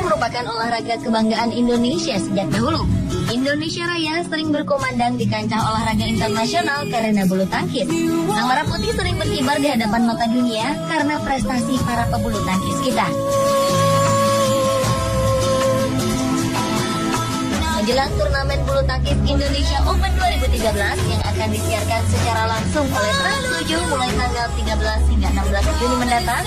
merupakan olahraga kebanggaan Indonesia sejak dahulu. Indonesia Raya sering berkumandang di kancah olahraga internasional karena bulu tangkis. Sang merah putih sering berkibar di hadapan mata dunia karena prestasi para pebulu tangkis kita. Menjelang turnamen bulu tangkis Indonesia Open 2013 yang akan disiarkan secara langsung oleh Trans 7 mulai tanggal 13 hingga 16 Juni mendatang,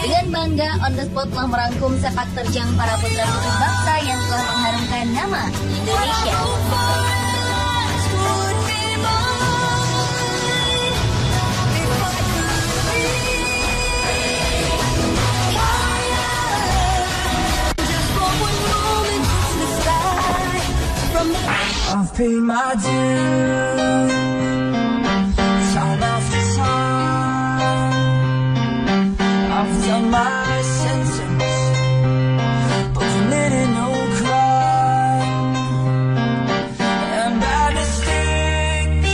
dengan bangga on the spot telah merangkum sepak terjang para putra-putri bangsa yang telah mengharumkan nama Indonesia. I've paid my dues, time after time. I've done my sentence, but committed no crime. And bad mistakes.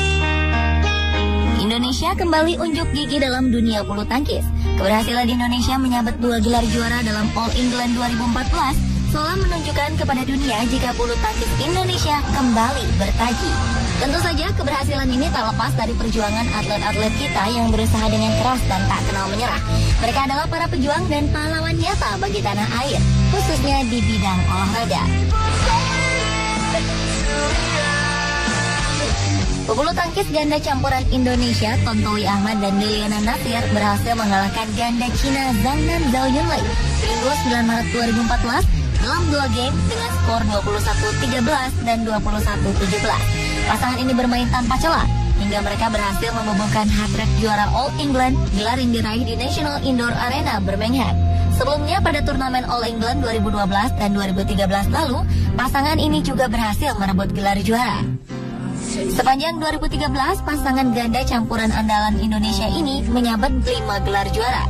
Indonesia kembali unjuk gigi dalam dunia bulu tangkis. Keberhasilan Indonesia menyabet 2 gelar juara dalam All England 2014 seolah menunjukkan kepada dunia jika bulu tangkis Indonesia kembali bertaji. Tentu saja keberhasilan ini tak lepas dari perjuangan atlet-atlet kita yang berusaha dengan keras dan tak kenal menyerah. Mereka adalah para pejuang dan pahlawan nyata bagi tanah air, khususnya di bidang olahraga. Pebulu tangkis ganda campuran Indonesia, Tontowi Ahmad dan Liliana Natsir berhasil mengalahkan ganda Cina Zhang Nan Zhao Yunlei Minggu 9 Maret 2014 dalam 2 game dengan skor 21-13 dan 21-17. Pasangan ini bermain tanpa celah hingga mereka berhasil membubuhkan hat-trick juara All England, gelar yang diraih di National Indoor Arena Birmingham. Sebelumnya pada turnamen All England 2012 dan 2013 lalu, pasangan ini juga berhasil merebut gelar juara. Sepanjang 2013, pasangan ganda campuran andalan Indonesia ini menyabet 5 gelar juara.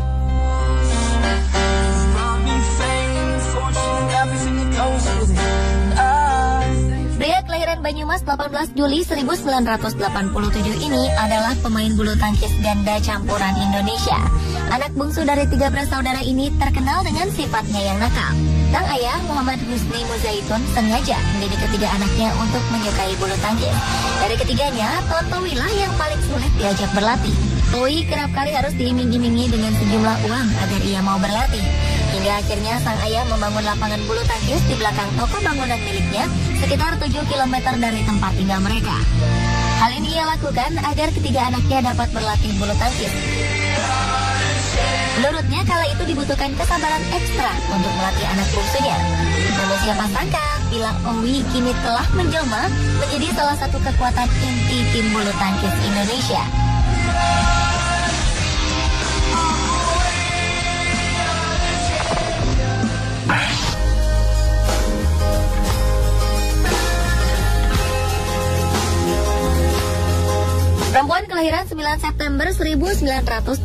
Pria kelahiran Banyumas 18 Juli 1987 ini adalah pemain bulu tangkis ganda campuran Indonesia. Anak bungsu dari 3 bersaudara ini terkenal dengan sifatnya yang nakal. Sang ayah, Muhammad Husni Muzaitun, sengaja mendidik ketiga anaknya untuk menyukai bulu tangkis. Dari ketiganya, Tontowi lah yang paling sulit diajak berlatih. Towi kerap kali harus diiming-imingi dengan sejumlah uang agar ia mau berlatih. Hingga akhirnya sang ayah membangun lapangan bulu tangkis di belakang toko bangunan miliknya sekitar 7 km dari tempat tinggal mereka. Hal ini ia lakukan agar ketiga anaknya dapat berlatih bulu tangkis. Menurutnya kala itu dibutuhkan kesabaran ekstra untuk melatih anak bungsunya. Namun siapa sangka bila Owi kini telah menjelma menjadi salah satu kekuatan inti tim bulu tangkis Indonesia. Perempuan kelahiran 9 September 1985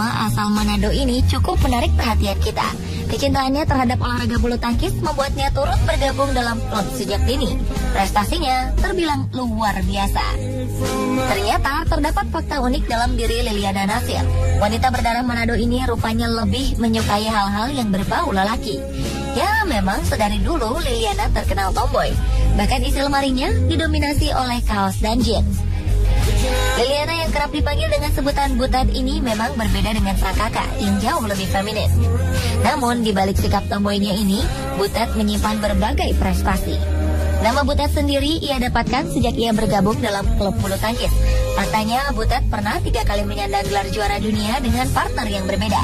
asal Manado ini cukup menarik perhatian kita. Kecintaannya terhadap olahraga bulu tangkis membuatnya turut bergabung dalam klub sejak dini. Prestasinya terbilang luar biasa. Ternyata terdapat fakta unik dalam diri Liliana Natsir. Wanita berdarah Manado ini rupanya lebih menyukai hal-hal yang berbau lelaki. Ya, memang sedari dulu Liliana terkenal tomboy. Bahkan isi lemarinya didominasi oleh kaos dan jeans. Liliana yang kerap dipanggil dengan sebutan Butet ini memang berbeda dengan sang kakak yang jauh lebih feminin. Namun di balik sikap tomboynya ini, Butet menyimpan berbagai prestasi. Nama Butet sendiri ia dapatkan sejak ia bergabung dalam klub bulu tangkis. Faktanya Butet pernah 3 kali menyandang gelar juara dunia dengan partner yang berbeda.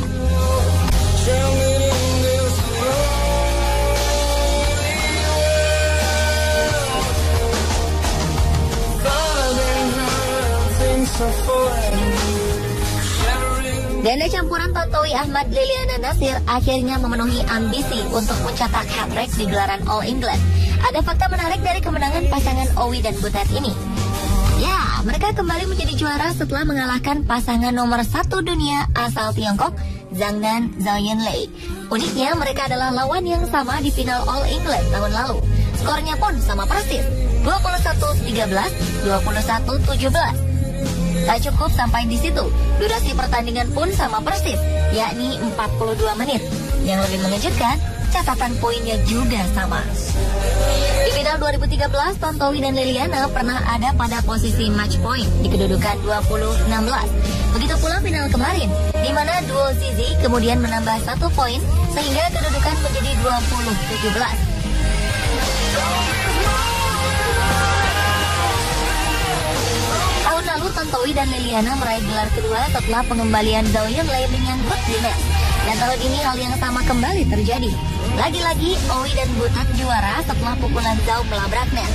Ganda campuran Tontowi Ahmad Liliana Natsir akhirnya memenuhi ambisi untuk mencetak hat-trick di gelaran All England. Ada fakta menarik dari kemenangan pasangan Owi dan Butet ini. Ya, mereka kembali menjadi juara setelah mengalahkan pasangan nomor 1 dunia asal Tiongkok, Zhang Nan Zhao Yunlei. Uniknya, mereka adalah lawan yang sama di final All England tahun lalu. Skornya pun sama persis, 21-13, 21-17. Tak cukup sampai di situ, durasi pertandingan pun sama persis, yakni 42 menit. Yang lebih mengejutkan, catatan poinnya juga sama. Di final 2013, Tontowi dan Liliana pernah ada pada posisi match point di kedudukan 20-16. Begitu pula final kemarin, di mana duo Zizi kemudian menambah 1 poin sehingga kedudukan menjadi 20-17. Tahun lalu Tontowi dan Liliana meraih gelar kedua setelah pengembalian Zhao Yunlei dengan Good Dimes. Dan tahun ini hal yang sama kembali terjadi. Lagi-lagi Owi dan Butet juara setelah pukulan Zhao melabrak net.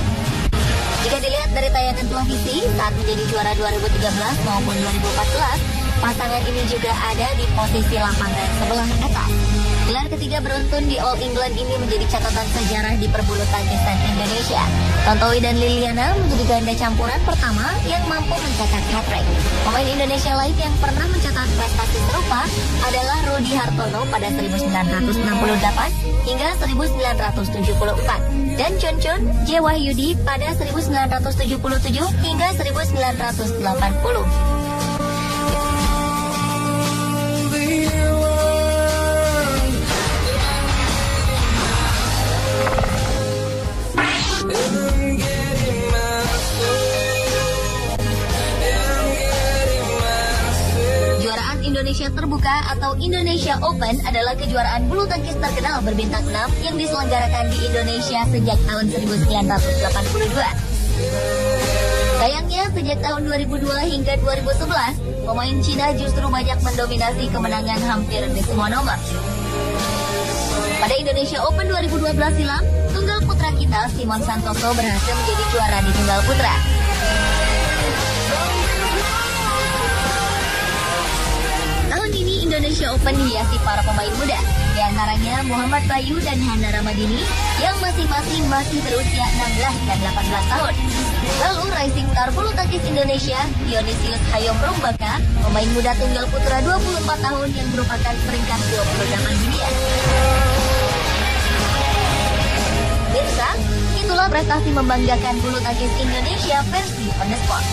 Jika dilihat dari tayangan televisi saat menjadi juara 2013 maupun 2014, pasangan ini juga ada di posisi lapangan sebelah atas. Gelar ketiga beruntun di All England ini menjadi catatan sejarah di perbulu tangkisan Indonesia. Tontowi dan Liliana menjadi ganda campuran pertama yang mampu mencetak hat-trick. Pemain Indonesia lain yang pernah mencetak prestasi serupa adalah Rudi Hartono pada 1968 hingga 1974 dan Chun Chun J. Wahyudi pada 1977 hingga 1980. Indonesia Terbuka atau Indonesia Open adalah kejuaraan bulu tangkis terkenal berbintang 6 yang diselenggarakan di Indonesia sejak tahun 1982. Sayangnya, sejak tahun 2002 hingga 2011, pemain Cina justru banyak mendominasi kemenangan hampir di semua nomor. Pada Indonesia Open 2012 silam, tunggal putra kita Simon Santoso berhasil menjadi juara di tunggal putra. Indonesia Open dihiasi para pemain muda, di antaranya Muhammad Bayu dan Hana Ramadini yang masing-masing masih berusia 16 dan 18 tahun. Lalu Rising Star bulu tangkis Indonesia, Dionysius Hayom Rumbaka, pemain muda tunggal putra 24 tahun yang merupakan peringkat 28 dunia. Mirsa, itulah prestasi membanggakan bulu tangkis Indonesia versi On The Spot.